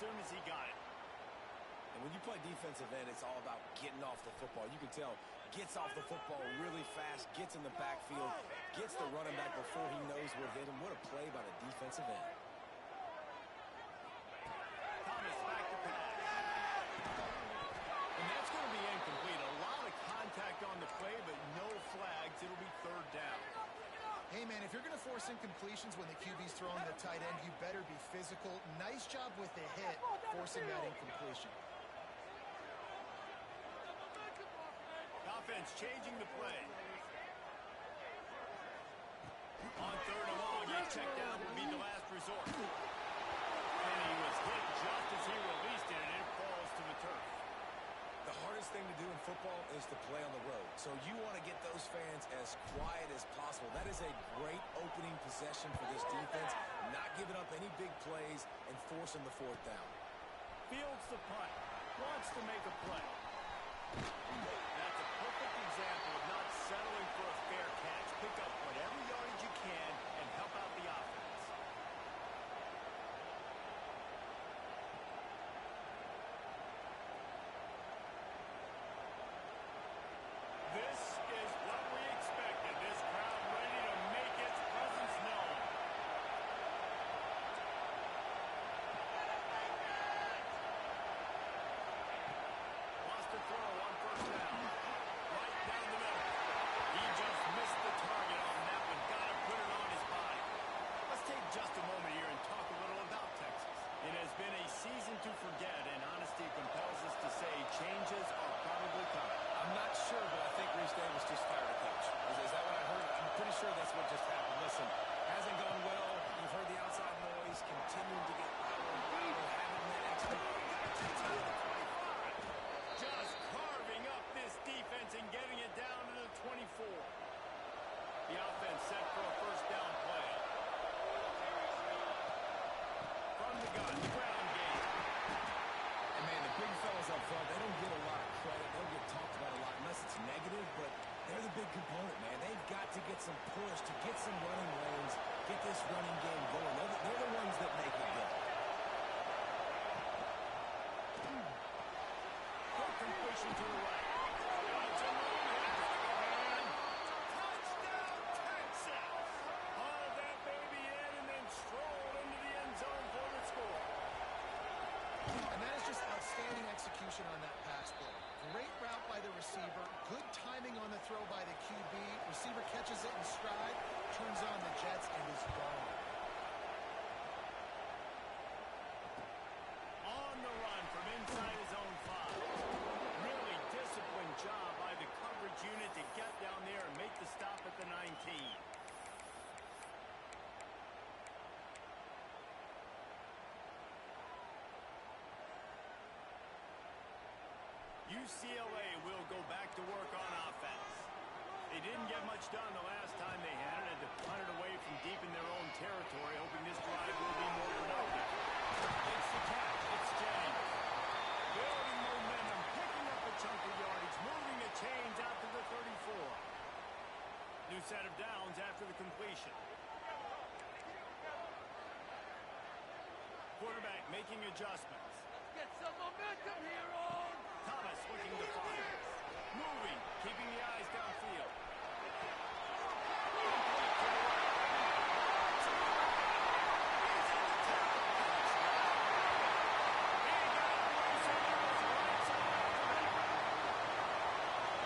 soon as he got it. And when you play defensive end, it's all about getting off the football. You can tell, gets off the football really fast, gets in the backfield, gets the running back before he knows what hit him. What a play by the defensive end. Thomas back to pass. And that's going to be incomplete. A lot of contact on the play, but no flags. It'll be third down. Hey, man, if you're going to force incompletions when the QB's throwing the tight end, you better be physical. Nice job with the hit, forcing that incompletion. Offense changing the play. On third and long, a check down will be the last resort. And he was hit just as he released it, and it falls to the turf. The hardest thing to do in football is to play on the road. So you want to get those fans as quiet as possible. That is a great opening possession for this defense. Not giving up any big plays and forcing the fourth down. Fields the punt. Wants to make a play. That's a perfect example of not settling for a fair catch. Pick up whatever yardage you can and help out the offense. This is what we expected. This crowd ready to make its presence known. Lost a throw on first down. Right down the middle. He just missed the target on that one. Got to put it on his body. Let's take just a moment here and talk a little about Texas. It has been a season to forget, and honesty compels us to say changes are probably coming. I'm not sure, but I think Reese Davis just fired a coach. Is that what I heard? I'm pretty sure that's what just happened. Listen, hasn't gone well. You've heard the outside noise, continuing to get louder and louder, having that extra. Just carving up this defense and getting it down to the 24. The offense set for a first down play. From the gun, the ground game. And, man, the big fellas up front, they don't get a lot of credit. They don't get talked about a lot unless it's negative, but they're the big component, man. They've got to get some push, to get some running lanes, get this running game going. They're the ones that make it go. Quick completion to the right. Touchdown, Texas! Hauled that baby in and then strolled into the end zone for the score. And that is just outstanding execution on that pass play. Great route by the receiver. Good timing on the throw by the QB. Receiver catches it in stride, turns on the jets, and is gone. On the run from inside his own 5. Really disciplined job by the coverage unit to get down there and make the stop at the 19. UCLA will go back to work on offense. They didn't get much done the last time they had it, and to punt it away from deep in their own territory, hoping this drive will be more productive. It's the catch. It's James. Building momentum, picking up a chunk of yardage, moving the chains out to the 34. New set of downs after the completion. Quarterback making adjustments. Get some momentum here on. Thomas looking to fire. Moving, keeping the eyes downfield.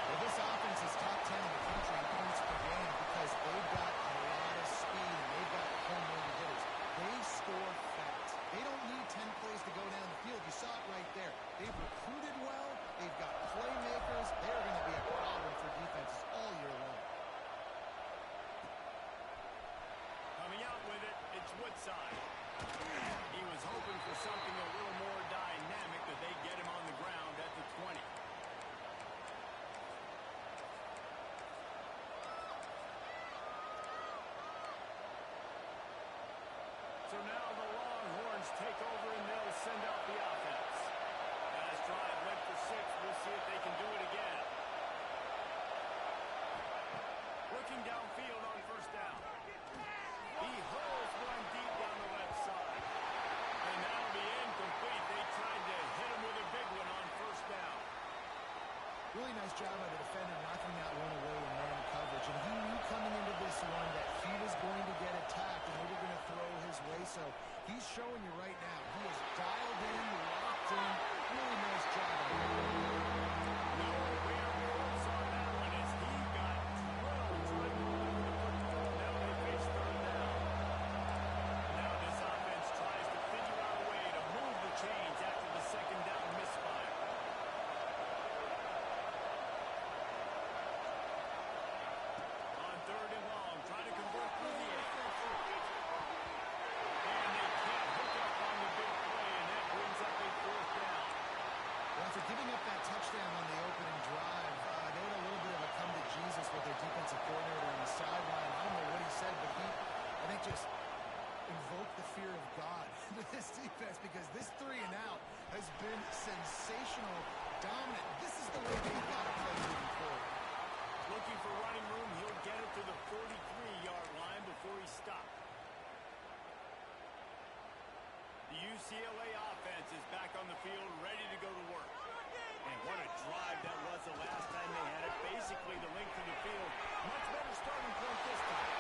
Well, this offense is top 10 in the country in points per game because they've got a lot of speed and they've got home run hitters. They score fast. They don't need 10 plays to go down the field. You saw it right there. They've recruited well. They've got playmakers. They're going to be a problem for defenses all year long. Coming out with it, it's Woodside. He was hoping for something a little more dynamic, but they get him on the ground at the 20. So now the Longhorns take over and they'll send out the offense. Last drive went for 6. We'll see if they can do it again. Looking downfield on first down. He hurls one deep down the left side. And that'll be incomplete. job by the defender knocking that one away in man coverage. And he knew coming into this one that he was going to get attacked and they were going to throw his way. So he's showing you right now. He is dialed in, locked in. Really nice job. After giving up that touchdown on the opening drive, they had a little bit of a come to Jesus with their defensive coordinator on the sideline. I don't know what he said, but he, I think, just invoked the fear of God into this defense because this 3 and out has been sensational, dominant. This is the way they've got to play moving forward. Looking for running room, he'll get it to the 43-yard line before he stopped. The UCLA offense is back on the field, ready to go to work. And what a drive that was the last time they had it. Basically the length of the field. Much better starting point this time.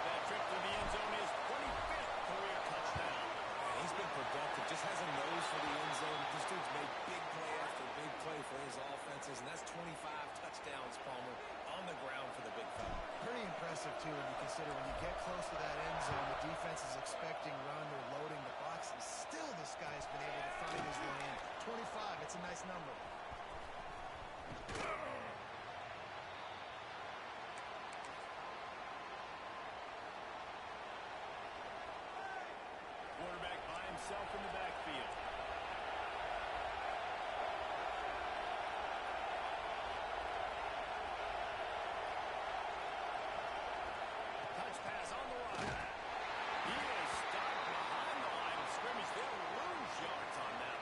That trip to the end zone is 25th career touchdown. And he's been productive, just has a nose for the end zone. This dude's made big play after big play for his offenses, and that's 25 touchdowns, Palmer, on the ground for the big fella. Pretty impressive, too, when you consider when you get close to that end zone, the defense is expecting run, they're loading the box, and still this guy's been able to find his way in. 25, it's a nice number. Quarterback by himself in the backfield. Touch pass on the run. He is stopped behind the line of scrimmage. They'll lose yards on that.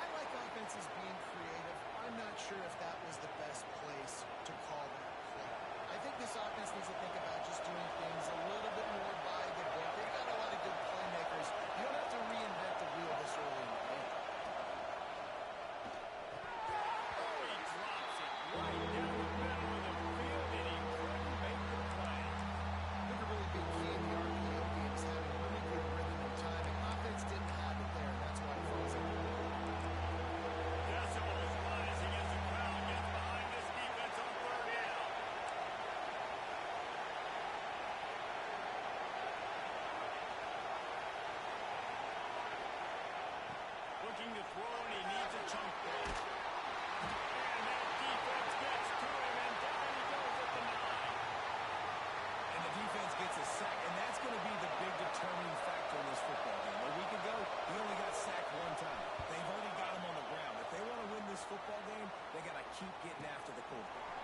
I like offenses being creative. I'm not sure if that was the best place to call that play. I think this offense needs to think about just doing things a little bit more by the book. They've got a lot of good playmakers. You don't have to reinvent the wheel this early in the game. Oh, he drops it right down the middle of the field, and he couldn't make the play. I think a really big key in the RPO game is having really good rhythm and timing. Offense didn't have it there, and that's why it falls out. Decibels rising as the crowd gets behind this defense on 3rd down. Looking to throw, and he needs a chunk play. And that defense gets to him, and down he goes at the 9. And the defense gets a sack, and that's going to be the big determining factor in this football game. A week ago, he only got sacked 1 time. They've already got him on the ground. If they want to win this football game, they got to keep getting after the quarterback.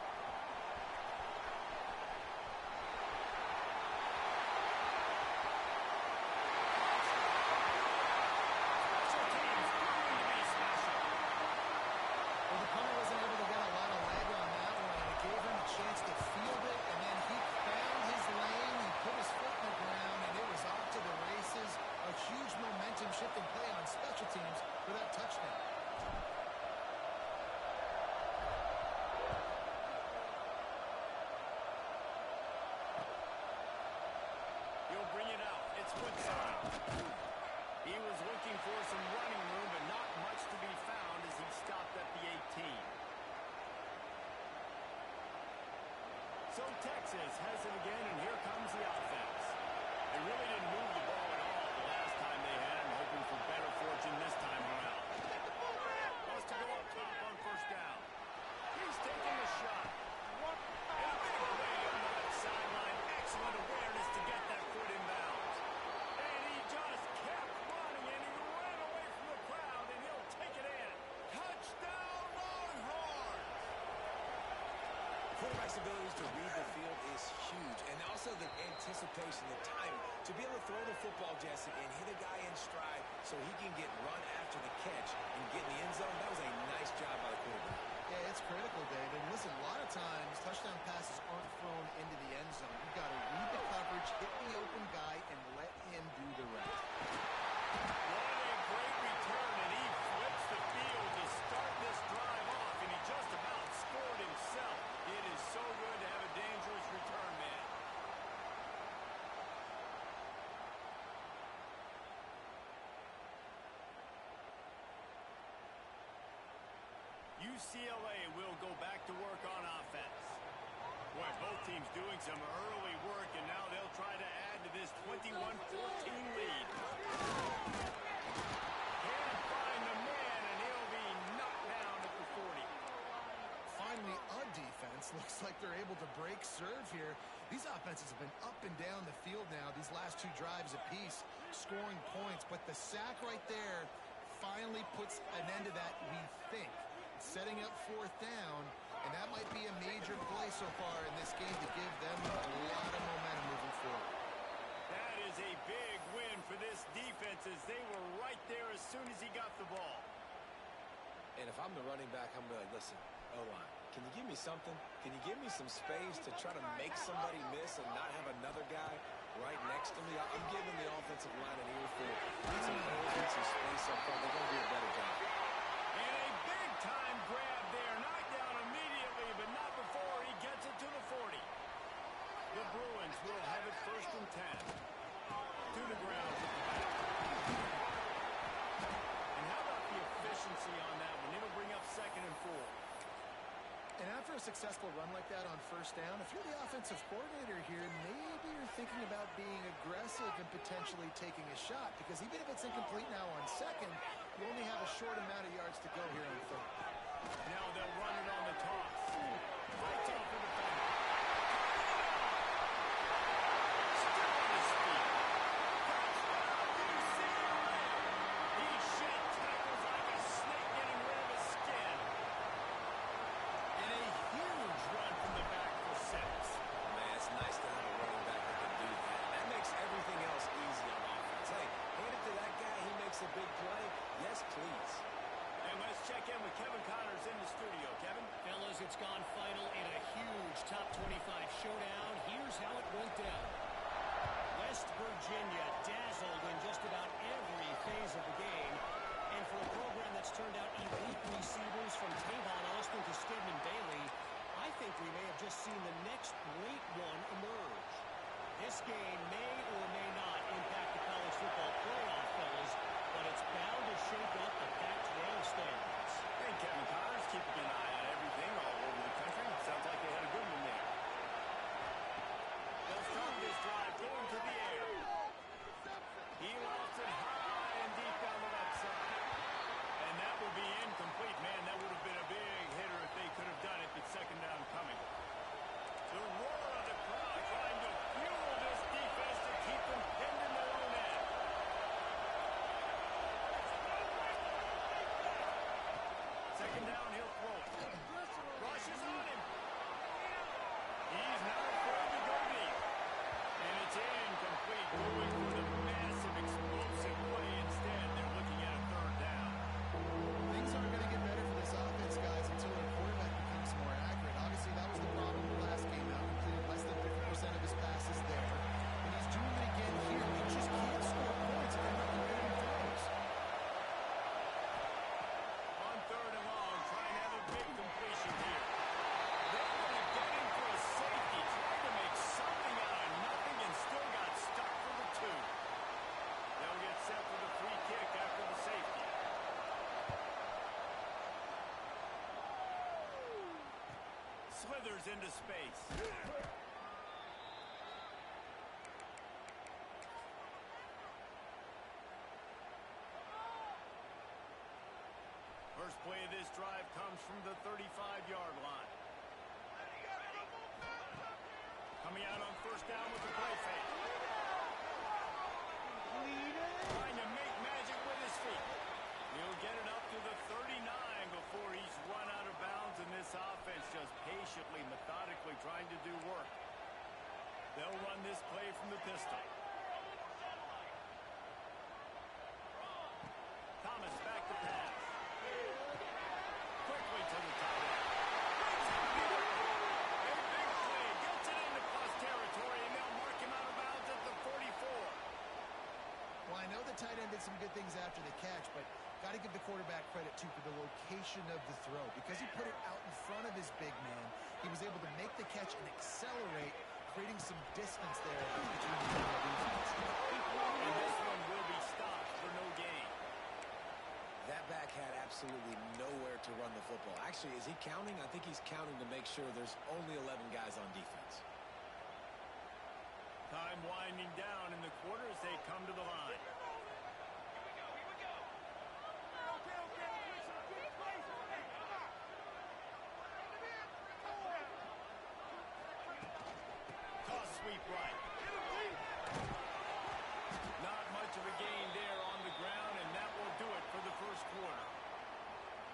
Special teams going to be special. Well, the punter wasn't able to get a lot of leg on that one, and it gave him a chance to field it, and then he found his lane, he put his foot in the ground, and it was off to the races. A huge momentum-shifting play on special teams for that touchdown. He'll bring it out. It's Woodside. He was looking for some running room, but not much to be found as he stopped at the 18. So Texas has it again, and here comes the offense. They really didn't move the ball at all the last time they had him, hoping for better fortune this time around. Wants to go up top on 1st down. He's taking the shot. And a big play on the left sideline. Excellent awareness to get that foot in bounds. And he just kept running, and he ran away from the crowd, and he'll take it in. Touchdown, Longhorns! Quarterback's abilities to read the field is huge, and also the anticipation, the time to be able to throw the football, Jesse, and hit a guy in stride so he can get run after the catch and get in the end zone. That was a nice job by the quarterback. Yeah, it's critical, David. And listen, a lot of times touchdown passes aren't thrown into the end zone. You've got to read the coverage, hit the open guy, and let him do the rest. What a great return, and he flips the field to start this drive off, and he just about scored himself. It is so good to have a dangerous return man. UCLA will go back to work on offense. Boy, both teams doing some early work, and now they'll try to add to this 21-14 lead. Can't find the man, and he'll be knocked down at the 40. Finally, a defense. Looks like they're able to break serve here. These offenses have been up and down the field now, these last two drives apiece, scoring points. But the sack right there finally puts an end to that, we think. Setting up fourth down, and that might be a major play so far in this game to give them a lot of momentum moving forward. That is a big win for this defense, as they were right there as soon as he got the ball. And if I'm the running back, I'm going to be like, listen, O-line, can you give me something? Can you give me some space to try to make somebody miss and not have another guy right next to me? I'm giving the offensive line an earful. Need some holes, need some space up front. They're going to do a better job. And a big-time grab there. Knocked down immediately, but not before he gets it to the 40. The Bruins will have it 1st and 10. To the ground with the back. And how about the efficiency on that one? It'll bring up 2nd and 4. And after a successful run like that on first down, if you're the offensive coordinator here, maybe you're thinking about being aggressive and potentially taking a shot, because even if it's incomplete now on second, you only have a short amount of yards to go here on third. Now they'll run it on the toss. Fights off the defender. Still on his feet. Touchdown, UCLA! He shed tackles like a snake getting rid of his skin. And a huge run from the back for 6. Man, it's nice to have a running back that can do that. That makes everything else easy on offense. Hey, hand it to that guy. He makes a big play. Yes, please. And let's check in with Kevin Connors in the studio. Kevin? Fellas, it's gone final in a huge top 25 showdown. Here's how it went down. West Virginia dazzled in just about every phase of the game. And for a program that's turned out elite receivers from Tavon Austin to Stedman Bailey, I think we may have just seen the next great one emerge. This game may or may not impact the college football playoff, fellas, but it's bound to shake up the Pac-12 standards. Hey, Kevin Connors, keeping an eye on everything all over the country. Sounds like they had a good one there. They'll start this drive going to the air. He lost it high and deep down the left side. And that will be incomplete. Man, that would have been a big hitter if they could have done it, but 2nd down coming. The roar of the crowd trying to fuel this defense to keep them pinned in their own end. 2nd down, he'll throw it. Rushes on him. He's not afraid to go deep. And it's incomplete, going for the massive explosive play instead. They're looking at a 3rd down. Things aren't going to get better for this offense, guys, until their quarterback becomes more accurate. Obviously, that was the problem the last game out. Completed less than 50% of his passes there. And he's doing it again here. He just can't score points if they're not completing throws. On 3rd and long, trying to have a big completion here. They're going to get him for a safety. Trying to make something out of nothing and still got stuck for the 2. They'll get set for the free kick after the safety. Slithers into space. First play of this drive comes from the 35-yard line. Coming out on 1st down with the play fake. Trying to make magic with his feet. He'll get it up to the 39 before he's run out of bounds, and this offense just patiently, methodically trying to do work. They'll run this play from the pistol. some good things after the catch, but got to give the quarterback credit, too, for the location of the throw. Because he put it out in front of his big man, he was able to make the catch and accelerate, creating some distance there between the defense. And this one will be stopped for no gain. That back had absolutely nowhere to run the football. Actually, is he counting? I think he's counting to make sure there's only 11 guys on defense. Time winding down in the quarter as they come to the line. Toss sweep right. Not much of a gain there on the ground, and that will do it for the first quarter.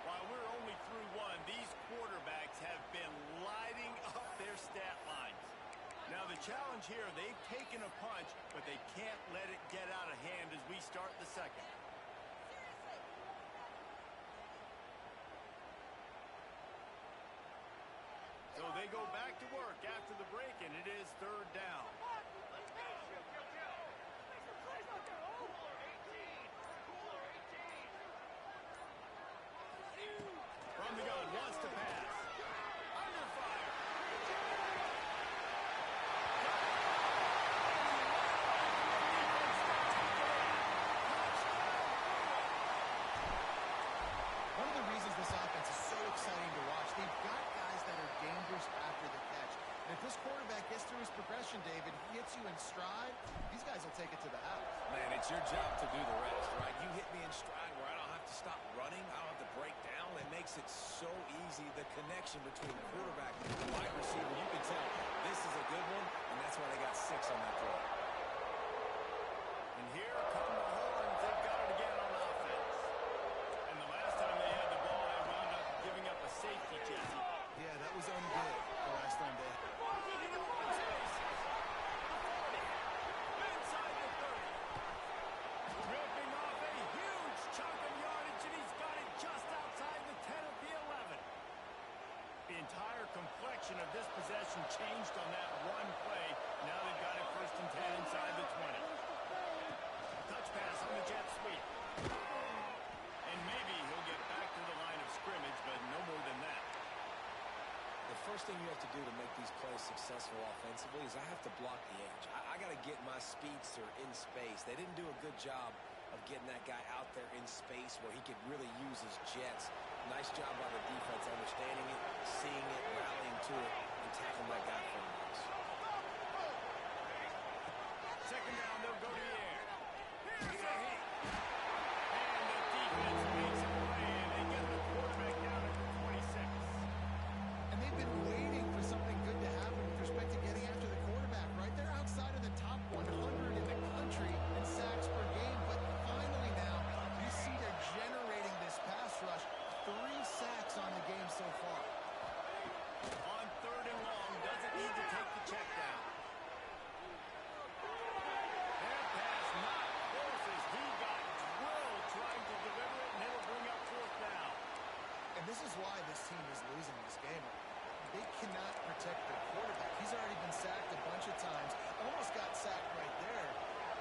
While we're only through one, these quarterbacks have been lighting up their stat lines. Now the challenge here, they've taken a punch, but they can't let it get out of hand as we start the second. So they go back to work after the break, and it is third down. From the gun, wants to pass. Under fire. One of the reasons this offense is so exciting to watch, they've got guys that are dangerous after the catch. And if this quarterback gets through his progression, David, he hits you in stride, these guys will take it to the house. Man, it's your job to do the rest, right? You hit me in stride where I don't have to stop running. I don't have to break down. It makes it so easy. The connection between the quarterback and the wide receiver, you can tell this is a good one, and that's why they got 6 on that throw. And here come the horns. They've got it again on offense. And the last time they had the ball, they wound up giving up a safety, Jesse. Yeah, that was ungood the last time they had. Inside the 30. Ripping off a huge chunk of yardage, and he's got it just outside the 10 of the 11. The entire complexion of this possession changed on that one play. Now they've got it first and 10 inside the 20. Touch pass on the jet sweep. And maybe he'll get back to the line of scrimmage, but no more than that. The first thing you have to do to make these plays successful offensively is I have to block the edge. I got to get my speedster in space. They didn't do a good job of getting that guy out there in space where he could really use his jets. Nice job by the defense understanding it, seeing it, rallying to it, and tackling that guy for the loss. Second down, they'll go to the air. Here's a hit. And the defense makes a play, and they get the quarterback down at the 26. And they've been waiting for something good to happen with respect to getting after the quarterback, right? They're outside of the top 100 in the country in sacks per game, but finally now you see they're generating this pass rush. 3 sacks on the game so far. On third and long, doesn't need to take the check down. That pass not close as he got drilled trying to deliver it, and it'll bring up fourth down. And this is why this team is losing this game. They cannot protect their quarterback. He's already been sacked a bunch of times. Almost got sacked right there.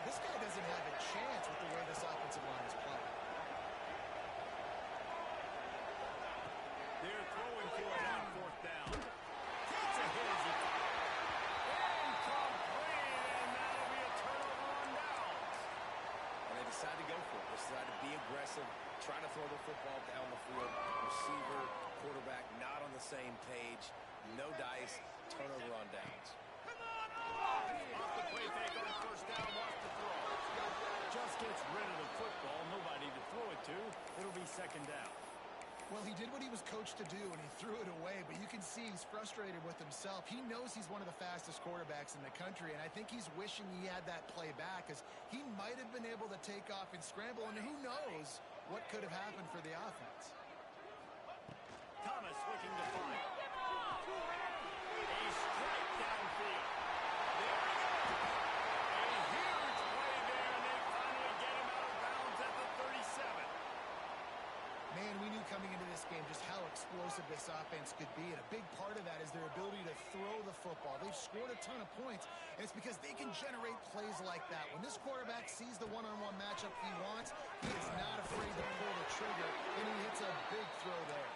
This guy doesn't have a chance with the way this offensive line is playing. They're throwing for it on fourth down. Takes a hit as he incomplete, and that'll be a turnover on downs. And they decide to go for it. They decide to be aggressive, try to throw the football down the field. Receiver, quarterback, not on the same page. No dice, turnover on downs. Off the play fake on first down, wants to throw. Just gets rid of the football, nobody to throw it to. It'll be second down. Well, he did what he was coached to do, and he threw it away, but you can see he's frustrated with himself. He knows he's one of the fastest quarterbacks in the country, and I think he's wishing he had that play back, because he might have been able to take off and scramble, and who knows what could have happened for the offense. Thomas looking to fire. A strike downfield. There he goes. A huge play there, and they finally get him out of bounds at the 37. Man, we knew coming into this game just how explosive this offense could be, and a big part of that is their ability to throw the football. They've scored a ton of points, and it's because they can generate plays like that. When this quarterback sees the one-on-one matchup he wants, he is not afraid to pull the trigger, and he hits a big throw there.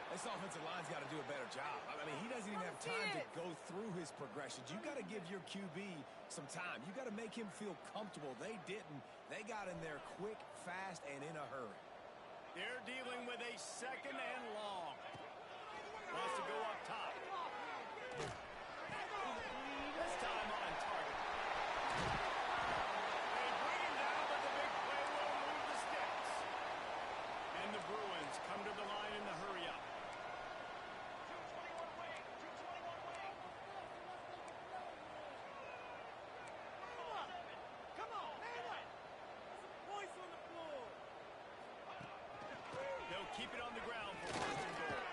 This offensive line's got to do a better job. I mean, he doesn't even have time to go through his progressions. You got to give your QB some time. You got to make him feel comfortable. They didn't. They got in there quick, fast, and in a hurry. They're dealing with a second and long. Wants to go up top. This time on target. They bring him down, but the big play will move the sticks. And the Bruins come to the line in the hurry up. They'll keep it on the ground for first and goal.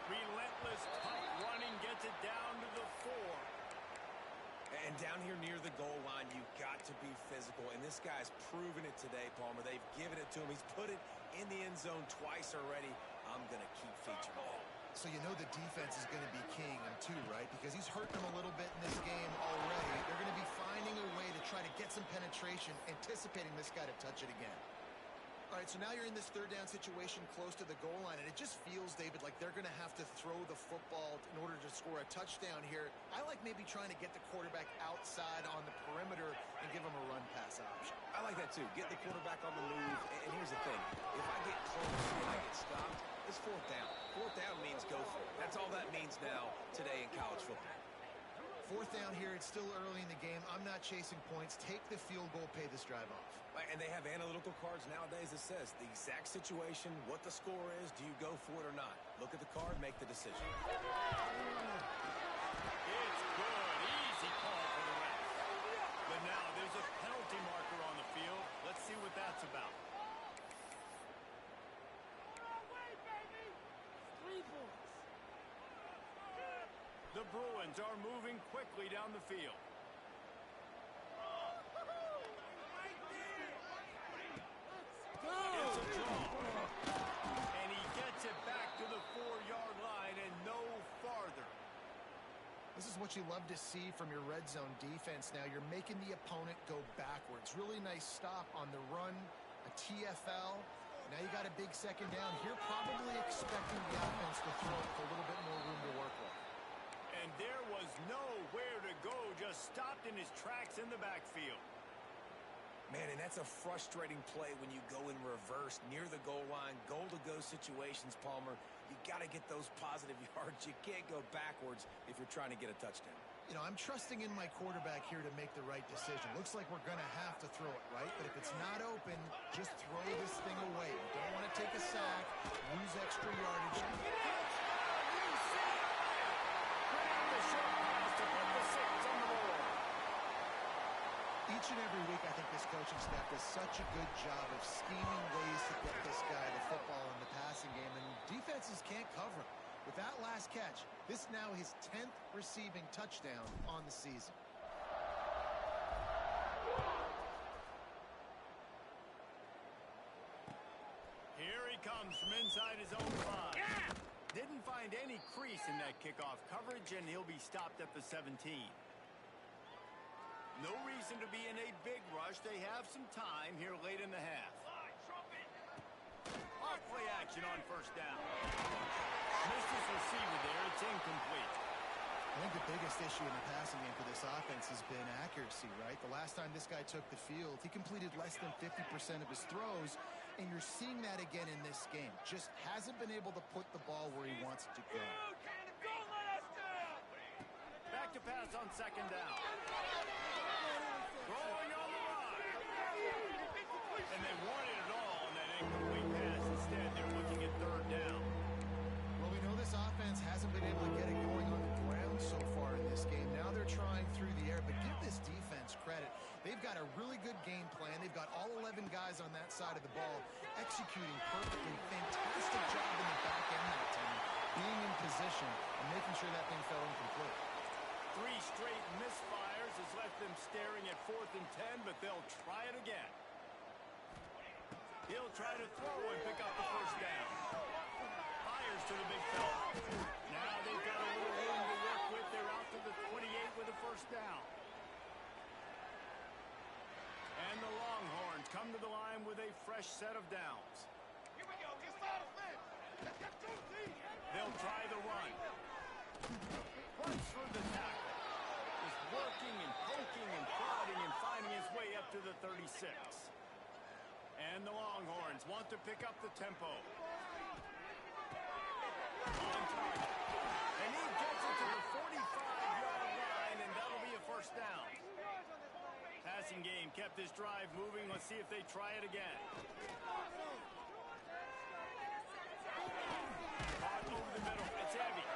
Relentless, tough running gets it down to the 4. And down here near the goal line, you've got to be physical. And this guy's proven it today, Palmer. They've given it to him. He's put it in the end zone twice already. I'm going to keep featuring that. So you know the defense is going to be king too, right? Because he's hurting them a little bit in this game already. They're going to be finding a way to try to get some penetration, anticipating this guy to touch it again. All right, so now you're in this third down situation close to the goal line, and it just feels, David, like they're going to have to throw the football in order to score a touchdown here. I like maybe trying to get the quarterback outside on the perimeter and give him a run-pass option. I like that, too. Get the quarterback on the move. And here's the thing. If I get close and I get stopped, it's fourth down. Fourth down means go for it. That's all that means now today in college football. Fourth down here. It's still early in the game. I'm not chasing points. Take the field goal, pay this drive off. And they have analytical cards nowadays that says the exact situation, what the score is, do you go for it or not? Look at the card, make the decision. It's good. Easy call for the ref. But now there's a penalty marker on the field. Let's see what that's about. The Bruins are moving quickly down the field. It's a draw. And he gets it back to the 4-yard line and no farther. This is what you love to see from your red zone defense now. You're making the opponent go backwards. Really nice stop on the run, a TFL. Now you got a big second down. Here probably expecting the offense to throw with a little bit more room to work with. And there was nowhere to go, just stopped in his tracks in the backfield. Man, and that's a frustrating play when you go in reverse near the goal line, goal-to-go situations, Palmer. You got to get those positive yards. You can't go backwards if you're trying to get a touchdown. You know, I'm trusting in my quarterback here to make the right decision. Looks like we're going to have to throw it, right? But if it's not open, just throw this thing away. You don't want to take a sack, lose extra yardage. Each and every week, I think this coaching staff does such a good job of scheming ways to get this guy the football in the passing game, and defenses can't cover him. With that last catch, this now his 10th receiving touchdown on the season. Here he comes from inside his own 5. Yeah! Didn't find any crease in that kickoff coverage, and he'll be stopped at the 17. No reason to be in a big rush. They have some time here late in the half. Off play action on first down. Missed his receiver there. It's incomplete. I think the biggest issue in the passing game for this offense has been accuracy, right? The last time this guy took the field, he completed less than 50% of his throws, and you're seeing that again in this game. Just hasn't been able to put the ball where he wants it to go. Back to pass on second down. Throwing on the run. And they wanted it all on that incomplete pass. Instead, they're looking at third down. Well, we know this offense hasn't been able to get it going on the ground so far in this game. Now they're trying through the air, but give this defense credit. They've got a really good game plan. They've got all 11 guys on that side of the ball executing perfectly. Fantastic job in the back end that time, being in position and making sure that thing fell incomplete. 3 straight misfires has left them staring at 4th and 10, but they'll try it again. He'll try to throw and pick up the first down. Fires to the big fella. Now they've got a little room to work with. They're out to the 28 with a first down. And the Longhorns come to the line with a fresh set of downs. Here we go. Get out of it. They'll try the run. Runs for the tackle. Just working and poking and prodding and finding his way up to the 36. And the Longhorns want to pick up the tempo. On target. And he gets it to the 45-yard line, and that'll be a first down. Passing game kept this drive moving. Let's see if they try it again. Caught over the middle. It's heavy.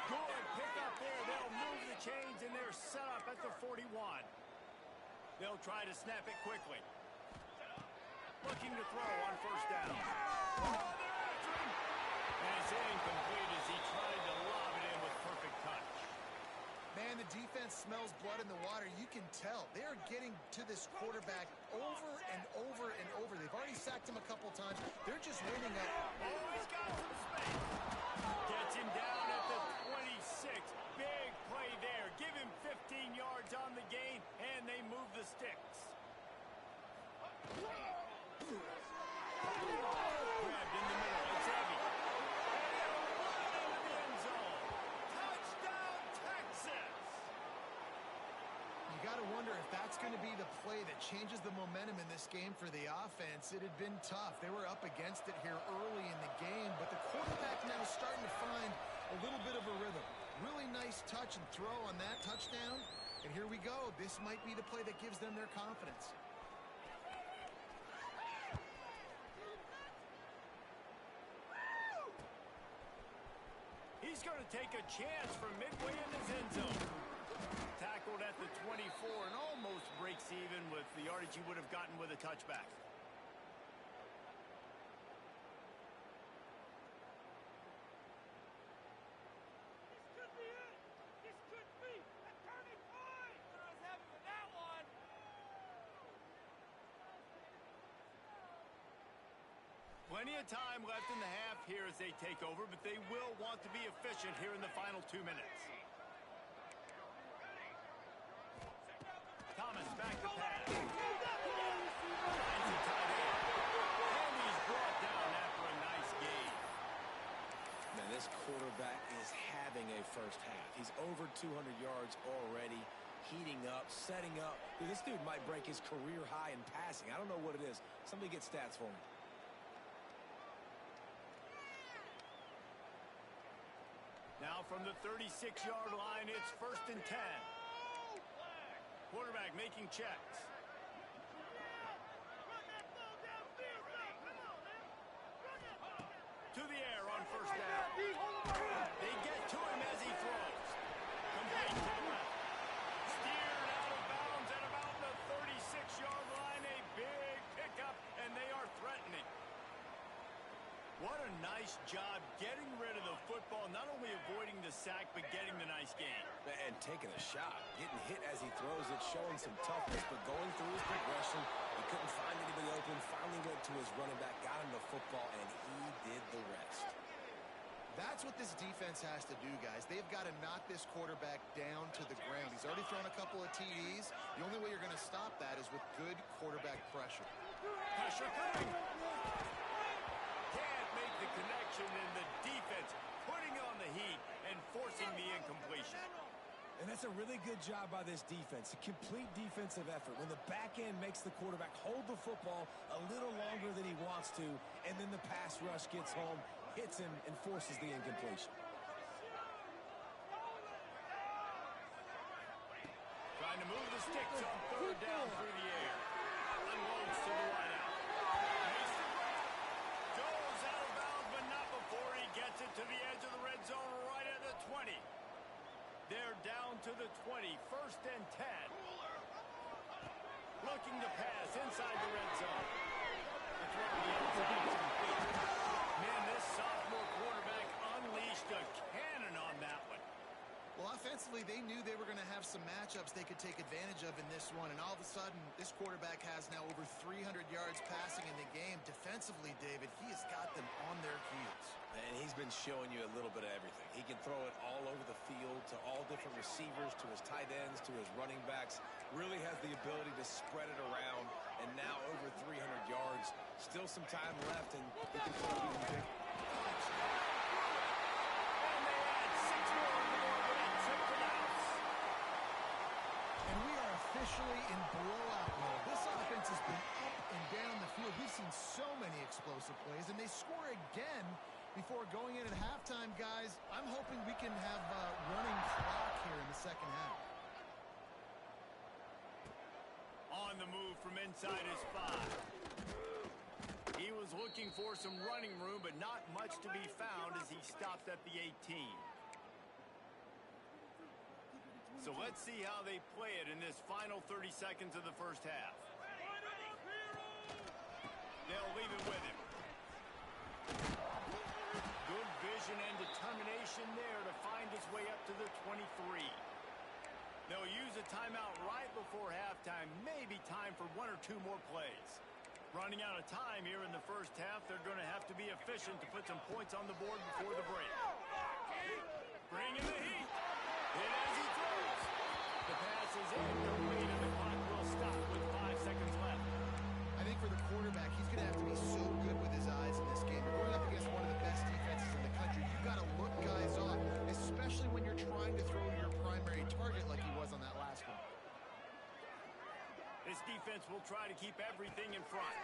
Good pick up there. They'll move the chains, and they're set up at the 41. They'll try to snap it quickly. Looking to throw on first down. Oh, they're after him. And it's incomplete as he tried to lob it in with perfect touch. Man, the defense smells blood in the water. You can tell. They're getting to this quarterback over and over and over. They've already sacked him a couple times. They're just winding up. Oh, he's got some space. Gets him down at the 26. Big play there. Give him 15 yards on the gain, and they move the sticks. Grabbed in the middle. It's heavy. And into the end zone. Touchdown, Texas! You got to wonder if that's going to be the play that changes the momentum in this game for the offense. It had been tough. They were up against it here early in the game, but the quarterback now is starting to find a little bit of a rhythm. Really nice touch and throw on that touchdown. And here we go. This might be the play that gives them their confidence. He's going to take a chance from midway in his end zone. Tackled at the 24 and almost breaks even with the yardage he would have gotten with a touchback. This could be it. This could be a turning point. I was having with that one. Plenty of time left in the half here as they take over, but they will want to be efficient here in the final 2 minutes. Thomas back to pass. Finds a tight end. And he's brought down after a nice game. Man, this quarterback is having a first half. He's over 200 yards already, heating up, setting up. Dude, this dude might break his career high in passing. I don't know what it is. Somebody get stats for him. Now from the 36-yard line, it's 1st and 10. Quarterback making checks. To the air on first down. They get to him as he throws. Complete to the left. Steered out of bounds at about the 36-yard line. A big pickup, and they are threatening. What a nice job getting rid of the football, not only avoiding the sack, but getting the nice gain. And taking a shot, getting hit as he throws it, showing some toughness, but going through his progression, he couldn't find anybody open, finally went to his running back, got him the football, and he did the rest. That's what this defense has to do, guys. They've got to knock this quarterback down to the ground. He's already thrown a couple of TDs. The only way you're going to stop that is with good quarterback pressure. Pressure coming. Can't make the connection, and the defense putting on the heat and forcing the incompletion. And that's a really good job by this defense, a complete defensive effort. When the back end makes the quarterback hold the football a little longer than he wants to, and then the pass rush gets home, hits him, and forces the incompletion. Trying to move the sticks on 3rd down through the air. Unloads to the wideout. Makes the grab. Goes out of bounds, but not before he gets it to the edge of the red zone right at the 20. They're down to the 20, 1st and 10. Looking to pass inside the red zone. The throw to the outside is complete. Man, this sophomore quarterback unleashed a cannon on that one. Well, offensively, defensively, they knew they were going to have some matchups they could take advantage of in this one, and all of a sudden, this quarterback has now over 300 yards passing in the game. Defensively, David, he has got them on their heels. And he's been showing you a little bit of everything. He can throw it all over the field to all different receivers, to his tight ends, to his running backs. Really has the ability to spread it around, and now over 300 yards. Still some time left, and he can throw even bigger. And we are officially in blowout mode. This offense has been up and down the field. We've seen so many explosive plays, and they score again before going in at halftime, guys. I'm hoping we can have a running clock here in the second half. On the move from inside his 5. He was looking for some running room, but not much to be found as he stopped at the 18. So let's see how they play it in this final 30 seconds of the first half. They'll leave it with him. Good vision and determination there to find his way up to the 23. They'll use a timeout right before halftime. Maybe time for 1 or 2 more plays. Running out of time here in the first half, they're going to have to be efficient to put some points on the board before the break. Bring in the heat. Hit as he throws. The pass is in. No wait, and the clock will stop with 5 seconds left. I think for the quarterback, he's going to have to be so good with his eyes in this game. You're going up against one of the best defenses in the country. You've got to look guys off, especially when you're trying to throw to your primary target like he was on that last one. This defense will try to keep everything in front.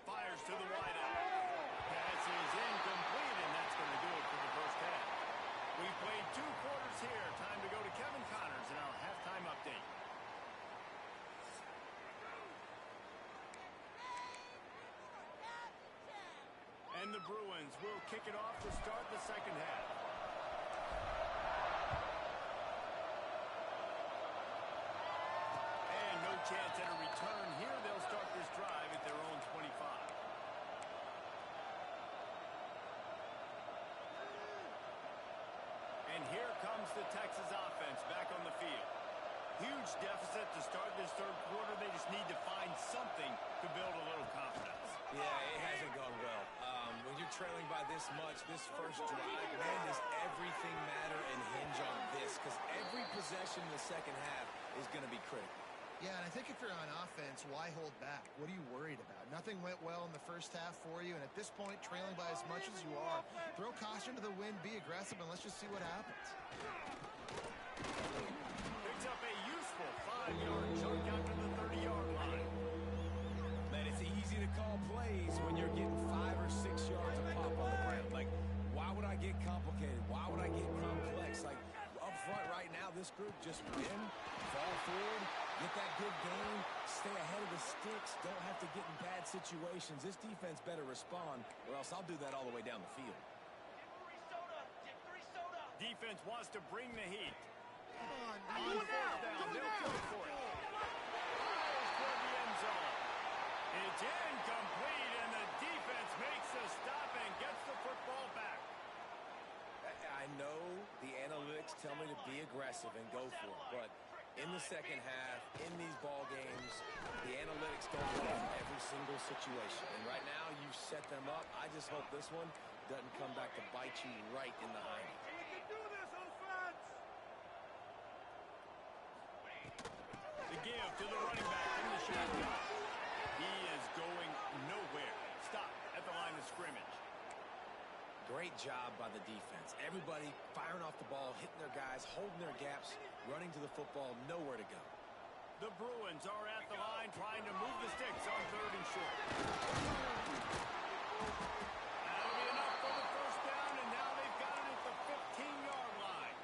Fires to the wideout. Pass is incomplete, and that's going to do it for the first half. We've played 2 quarters here. Time to go to Kevin Connors in our halftime update. And the Bruins will kick it off to start the second half. And no chance at a return here. They'll start this drive at their own 25. And here comes the Texas offense back on the field. Huge deficit to start this third quarter. They just need to find something to build a little confidence. Yeah, it hasn't gone well. When you're trailing by this much, this first drive, man, does everything matter and hinge on this? Because every possession in the second half is going to be critical. Yeah, and I think if you're on offense, why hold back? What are you worried about? Nothing went well in the first half for you, and at this point, trailing by as much as you are, throw caution to the wind, be aggressive, and let's just see what happens. Picks up a useful 5-yard chunk out to the 30-yard line. Man, it's easy to call plays when you're getting 5 or 6 yards of pop on the ground. Like, why would I get complicated? Why would I get complex? Like, up front right now, this group just win, fall forward, get that good game, stay ahead of the sticks, don't have to get in bad situations. This defense better respond, or else I'll do that all the way down the field. Defense wants to bring the heat. Come On fourth down, they'll go for it. Fires toward the end zone. It's incomplete, and the defense makes the stop and gets the football back. I know the analytics tell me to be aggressive and go for it, but in the second half, in these ball games, the analytics don't work in every single situation. And right now, you've set them up. I just hope this one doesn't come back to bite you right in the hiney. The give to the running back in the shotgun. He is going nowhere. Stop at the line of scrimmage. Great job by the defense. Everybody firing off the ball, hitting their guys, holding their gaps, running to the football, nowhere to go. The Bruins are at the line trying to move the sticks on 3rd and short. That'll be enough for the first down, and now they've got it at the 15-yard line.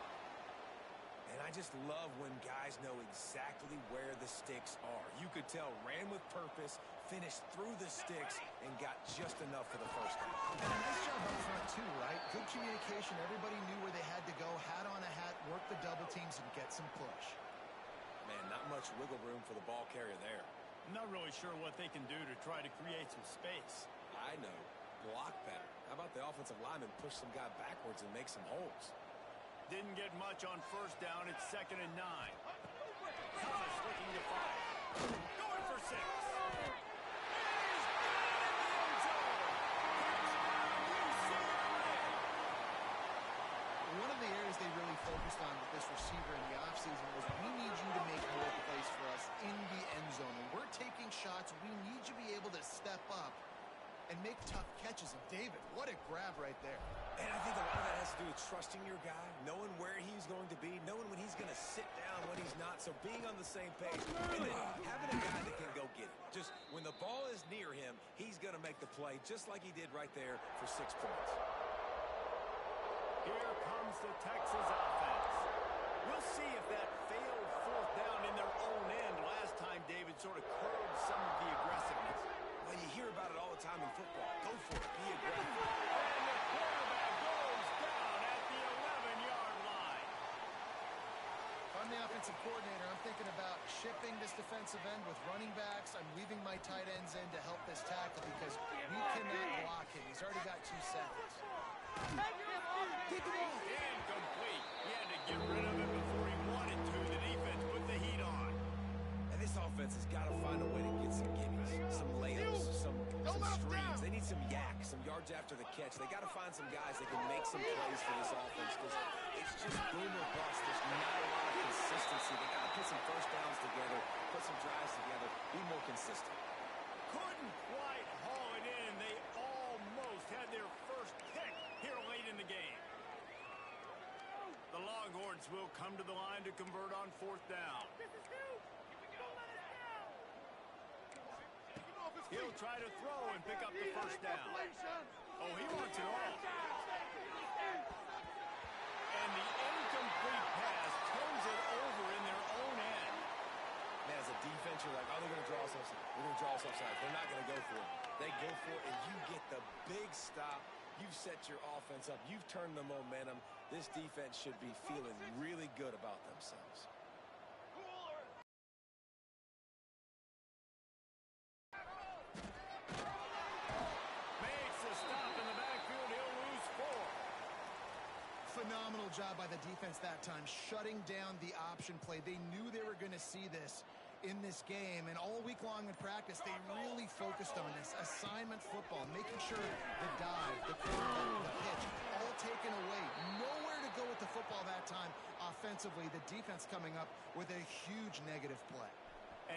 And I just love when guys know exactly where the sticks are. You could tell, ran with purpose, finished through the sticks, and got just enough for the first down. And a nice job up front, too, right? Good communication. Everybody knew where they had to go. Hat on a hat, work the double teams, and get some push. Man, not much wiggle room for the ball carrier there. I'm not really sure what they can do to try to create some space. I know. Block better. How about the offensive lineman push some guy backwards and make some holes? Didn't get much on first down. It's 2nd and 9. Thomas looking to fire. Going for 6. One of the areas they really focused on with this receiver in the offseason was we need you to make more plays for us in the end zone. When we're taking shots, we need you to be able to step up and make tough catches. And David, what a grab right there. And I think a lot of that has to do with trusting your guy, knowing where he's going to be, knowing when he's going to sit down, when he's not. So being on the same page, and then having a guy that can go get it. Just when the ball is near him, he's going to make the play, just like he did right there for 6 points. Here comes the Texas offense. We'll see if that failed 4th down in their own end last time David sort of curbed some of the aggressiveness. Well, you hear about it all the time in football. Go for it. Be aggressive. And the quarterback goes down at the 11-yard line. If I'm the offensive coordinator, I'm thinking about shipping this defensive end with running backs. I'm leaving my tight ends in to help this tackle because we cannot block him. He's already got 2 seconds. Incomplete. He had to get rid of it before he wanted to. The defense put the heat on. And this offense has got to find a way to get some gimmies, some layups, some screens. They need some yak, some yards after the catch. They got to find some guys that can make some plays for this offense because it's just boom or bust. There's not a lot of consistency. They got to put some first downs together, put some drives together, be more consistent. Couldn't quite haul it in. They almost had their first pick here late in the game. The Longhorns will come to the line to convert on 4th down. He'll try to throw and pick up the first down. Oh, he wants it all. And the incomplete pass turns it over in their own end. Man, as a defense, you're like, oh, they're going to draw us offside. They're going to draw us offside. They're not going to go for it. They go for it, and you get the big stop. You've set your offense up. You've turned the momentum. This defense should be feeling really good about themselves. Makes the stop in the backfield. He'll lose 4. Phenomenal job by the defense that time, shutting down the option play. They knew they were going to see this in this game, and all week long in practice, they really focused on this assignment football, making sure the dive, the curveball, the pitch, all taken away. Nowhere to go with the football that time offensively. The defense coming up with a huge negative play.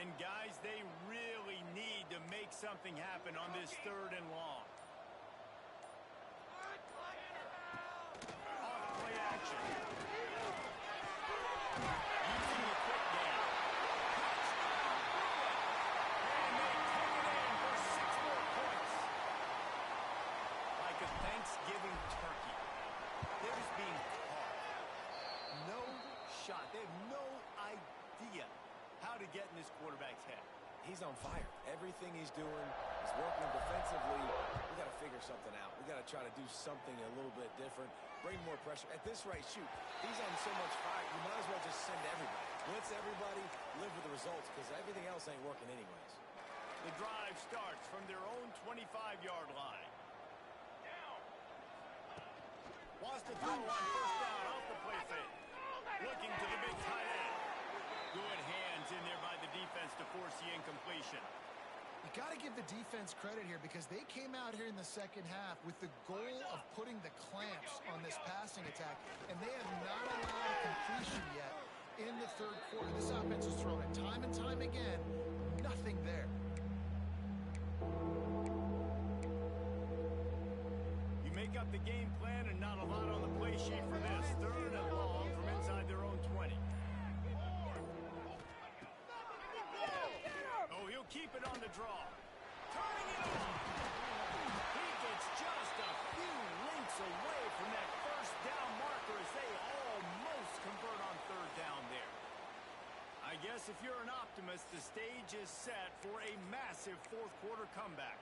And guys, they really need to make something happen on this 3rd and long. Off play action. Using the quick game. And they take it in for 6 more points. Like a Thanksgiving turkey. They're just being caught. No shot. They have no idea how to get in this quarterback's head. He's on fire. Everything he's doing is working defensively. We got to figure something out. We got to try to do something a little bit different. Bring more pressure. At this rate, shoot, he's on so much fire, you might as well just send everybody. Blitz everybody, live with the results, because everything else ain't working anyways. The drive starts from their own 25-yard line. Wants to throw on 1st down off the play fake. Looking to the big tight end. Good hands in there by the defense to force the incompletion. You got to give the defense credit here because they came out here in the second half with the goal of putting the clamps on this passing attack, and they have not allowed a completion yet in the 3rd quarter. This offense has thrown it time and time again. Nothing there. You make up the game plan and not a lot on the play sheet for this. 3rd and long from inside their own 20. Oh, he'll keep it on the draw. Turning it on. He gets just a few links away from that 1st down marker as they almost convert on 3rd down there. I guess if you're an optimist, the stage is set for a massive 4th quarter comeback.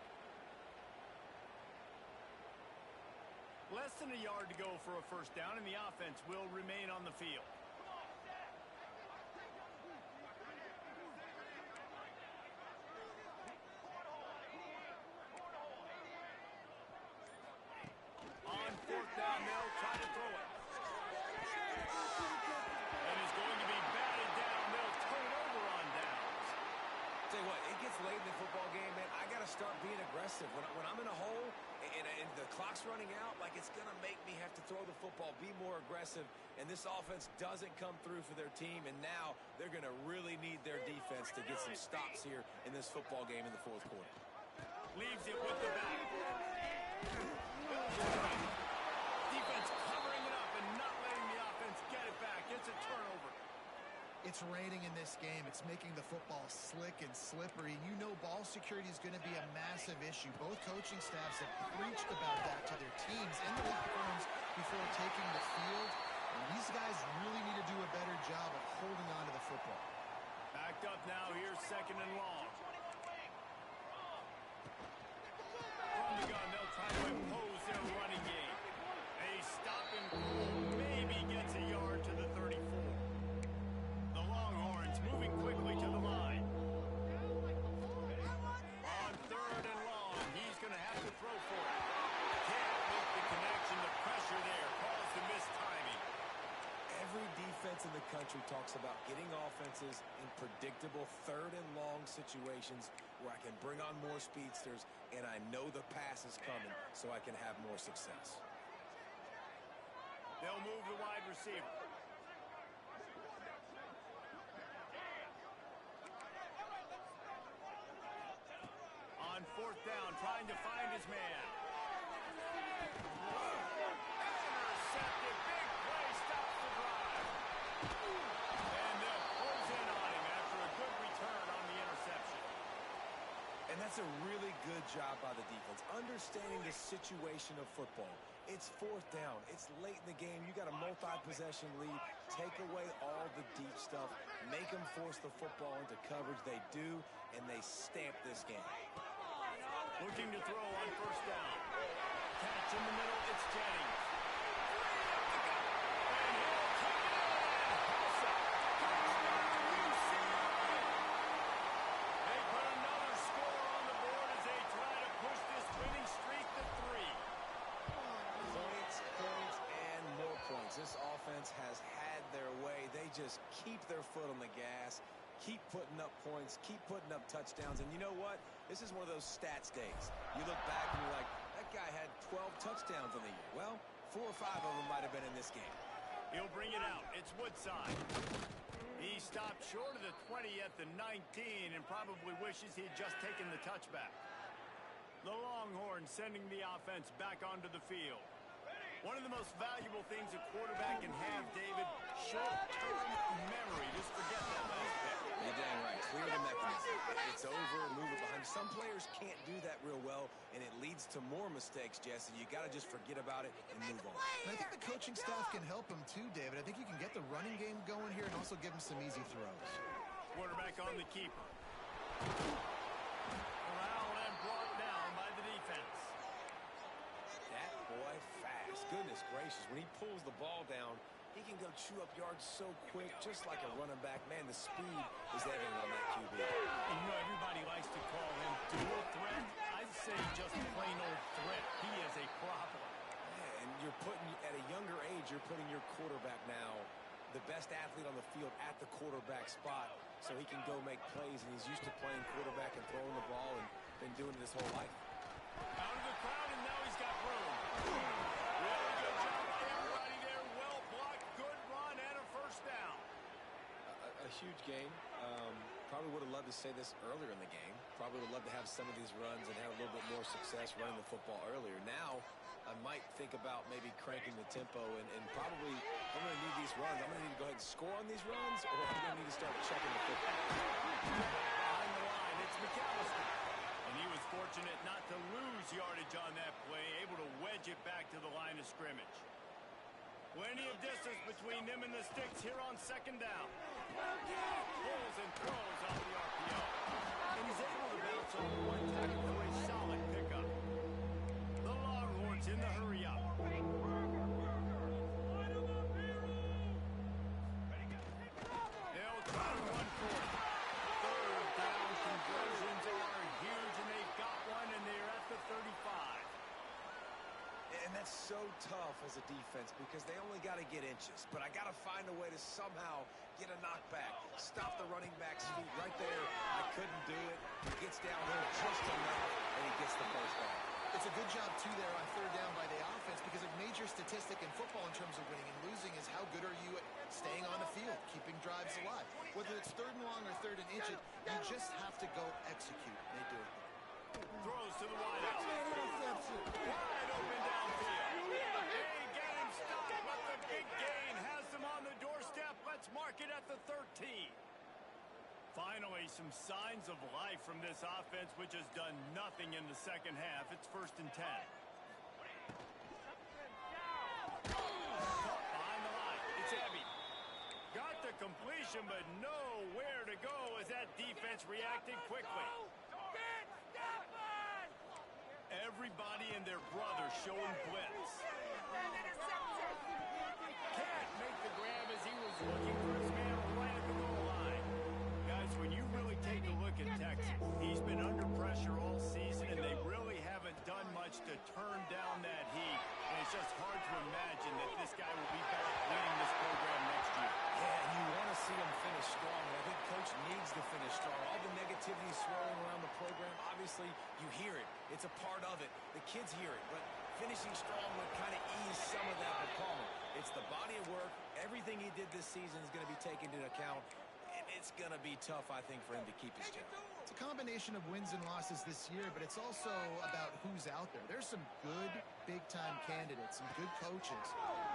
Less than a yard to go for a 1st down, and the offense will remain on the field. it's late in the football game, man, I got to start being aggressive. When I'm in a hole and the clock's running out, like, it's going to make me have to throw the football, be more aggressive, and this offense doesn't come through for their team, and now they're going to really need their defense to get some stops here in this football game in the fourth quarter. Leaves it with the back. Defense covering it up and not letting the offense get it back. It's a turnover. It's raining in this game. It's making the football slick and slippery. You know ball security is going to be a massive issue. Both coaching staffs have preached about that to their teams in the locker rooms before taking the field. And these guys really need to do a better job of holding on to the football. Backed up now. Here's second and long. From the gun, they'll try to impose their running game. A stop and maybe gets a yard to the 34. The Longhorns moving quickly to the line. On third and long, he's going to have to throw for it. Can't make the connection. The pressure there caused the missed timing. Every defense in the country talks about getting offenses in predictable third and long situations where I can bring on more speedsters and I know the pass is coming so I can have more success. They'll move the wide receiver. On fourth down, trying to find his man. Intercepted. Big play. Stops the drive. And they'll close in on him after a good return on the interception. And that's a really good job by the defense, understanding the situation of football. It's fourth down. It's late in the game. You got a multi-possession lead. Take away all the deep stuff. Make them force the football into coverage. They do, and they stamp this game. Looking to throw on first down. Catch in the middle. It's Jennings. And he'll kick it in. Tulsa. Touchdown, UCLA. They put another score on the board as they try to push this winning streak to 3. Points, and more points. This offense has had their way. They just keep their foot on the gas, keep putting up points, keep putting up touchdowns. And you know what? This is one of those stats days. You look back and you're like, that guy had 12 touchdowns on the year. Well, 4 or 5 of them might have been in this game. He'll bring it out. It's Woodside. He stopped short of the 20 at the 19 and probably wishes he'd just taken the touchback. The Longhorns sending the offense back onto the field. One of the most valuable things a quarterback can have, David, short-term memory. Just forget that last pick. You're dang right. Clear the mechanism. It's over, move it behind. Some players can't do that real well, and it leads to more mistakes, Jesse. You got to just forget about it and move on. And I think the coaching staff can help him too, David. I think you can get the running game going here and also give him some easy throws. Quarterback on the keeper. Corralled and brought down by the defense. That boy fast. Goodness gracious. When he pulls the ball down, he can go chew up yards so quick, just like a running back. Man, the speed is evident on that QB. And you know, everybody likes to call him dual threat. I'd say just plain old threat. He is a problem. Yeah, and you're putting, at a younger age, you're putting your quarterback now, the best athlete on the field, at the quarterback spot, so he can go make plays, and he's used to playing quarterback and throwing the ball and been doing it his whole life. Out of the crowd, and now he's got room. Really good job by everybody there. Well blocked, good run, and a first down. A huge game. Probably would have loved to say this earlier in the game. Probably would love to have some of these runs and have a little bit more success running the football earlier. Now, I might think about maybe cranking the tempo and probably I'm going to need these runs. I'm going to need to go ahead and score on these runs, or I'm going to need to start checking the football. Behind the line, it's McAllister. And he was fortunate not to lose yardage on that play, able to wedge it back to the line of scrimmage. Plenty of distance between them and the sticks here on second down. Pulls and throws off the RPO. And he's able to bounce on one tackle for a solid pickup. The Longhorns in the hurry up. They'll try to run for it. Third down conversions are huge, and they've got one, and they're at the 35. And that's so tough as a defense because they only got to get inches. But I got to find a way to somehow get a knockback, stop the running back's feet right there. I couldn't do it. He gets gets downhill just enough, and he gets the first down. It's a good job, too, there on third down by the offense, because a major statistic in football in terms of winning and losing is how good are you at staying on the field, keeping drives alive. Whether it's third and long or third and inches, you just have to go execute. They do it. Throws to the wideout. Wide open downfield. They get him stopped, but the big gain has them on the doorstep. Let's mark it at the 13. Finally, some signs of life from this offense, which has done nothing in the second half. It's 1st and 10. Behind the line, it's heavy. Got the completion, but nowhere to go as that defense reacted quickly. Everybody and their brother showing blitz. Can't make the grab as he was looking for his man right at the goal line. Guys, when you really take a look at Texas, he's been under pressure all season, and they really haven't done much to turn down that heat. And it's just hard to imagine that this guy will be back leading this program next year. Yeah, and you want to see him finish strong. And I think Coach needs to finish strong. All the negativity swirling around the program, obviously, you hear it. It's a part of it. The kids hear it. But finishing strong would kind of ease some of that McCollum. It's the body of work. Everything he did this season is going to be taken into account. And it's going to be tough, I think, for him to keep his job. It's a combination of wins and losses this year, but it's also about who's out there. There's some good big-time candidates, some good coaches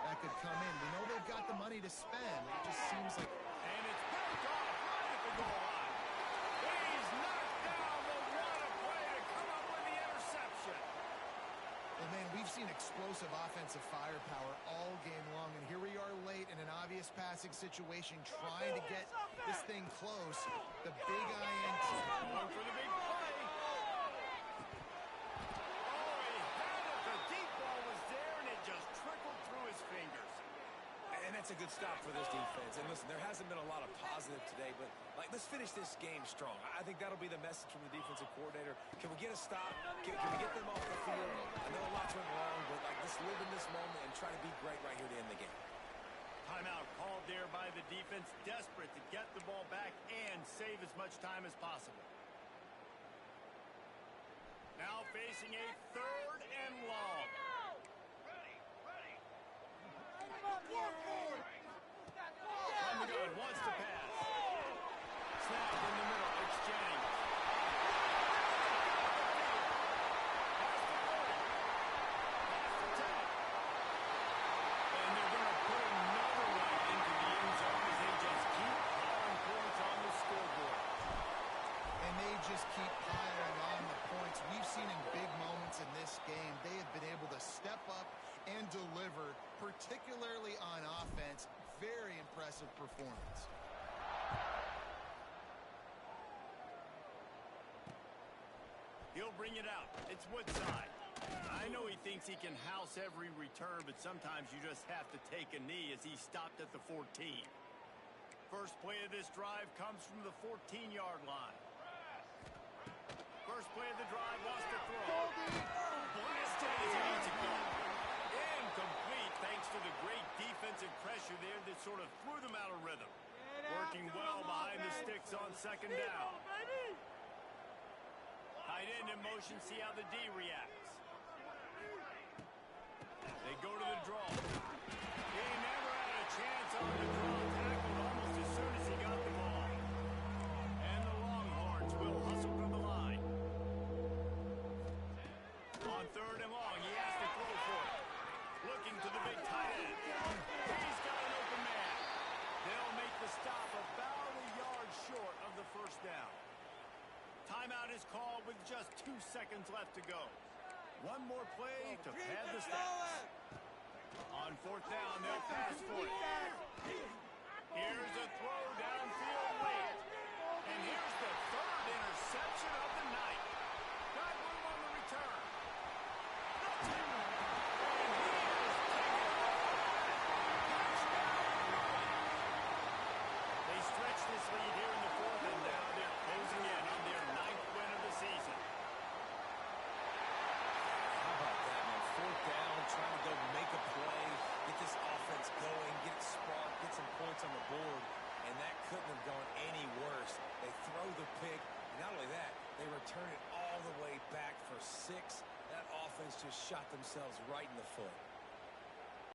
that could come in. We know they've got the money to spend. It just seems like... And it's backed off right at the goal line. He's knocked down, but what a play to come up with the interception. Well, man, we've seen explosive offensive firepower all game long, and here we are late in an obvious passing situation trying to get this thing close. The big INT. Going for the big play. Oh, he had it. The deep ball was there, and it just trickled through his fingers. And that's a good stop for this defense. And listen, there hasn't been a lot of positive today, but let's finish this game strong. I think that'll be the message from the defensive coordinator. Can we get a stop? Can we get them off the field? I know a lot's went wrong, but let's live in this moment and try to be great right here to end the game. Timeout called there by the defense, desperate to get the ball back and save as much time as possible. Now facing a 3rd and long. From the gun, wants to pass. Snap in the middle, it's Jennings. Pass to Tech. And they're going to put another one into the end zone as they just keep piling points on the scoreboard. And they just keep piling on the points. We've seen in big moments in this game, they have been able to step up and deliver, particularly on offense. Very impressive performance. He'll bring it out. It's Woodside. I know he thinks he can house every return, but sometimes you just have to take a knee as he stopped at the 14. First play of this drive comes from the 14-yard line. First play of the drive, wants to throw. Blasted as he needs it going. Incomplete thanks to the great defensive pressure there that sort of threw them out of rhythm. Working well behind the sticks on 2nd down. Tight end in motion, see how the D reacts. They go to the draw. He never had a chance on the draw. Tackled almost as soon as he got the ball. And the Longhorns will hustle to the line. On 3rd and long, he has to throw for it. Looking to the big tight end. He's got an open man. They'll make the stop about a yard short of the 1st down. Timeout is called with just 2 seconds left to go. One more play to pad the stats. On 4th down, they'll pass for it. Here's a throw downfield late. And here's the 3rd interception of the night. Got room on the return. They stretch this lead here in the 4th, and now they're closing in on their 9th win of the season. How about that, man? 4th down, trying to go make a play, get this offense going, get it sparked, get some points on the board, and that couldn't have gone any worse. They throw the pick, and not only that, they return shot themselves right in the foot.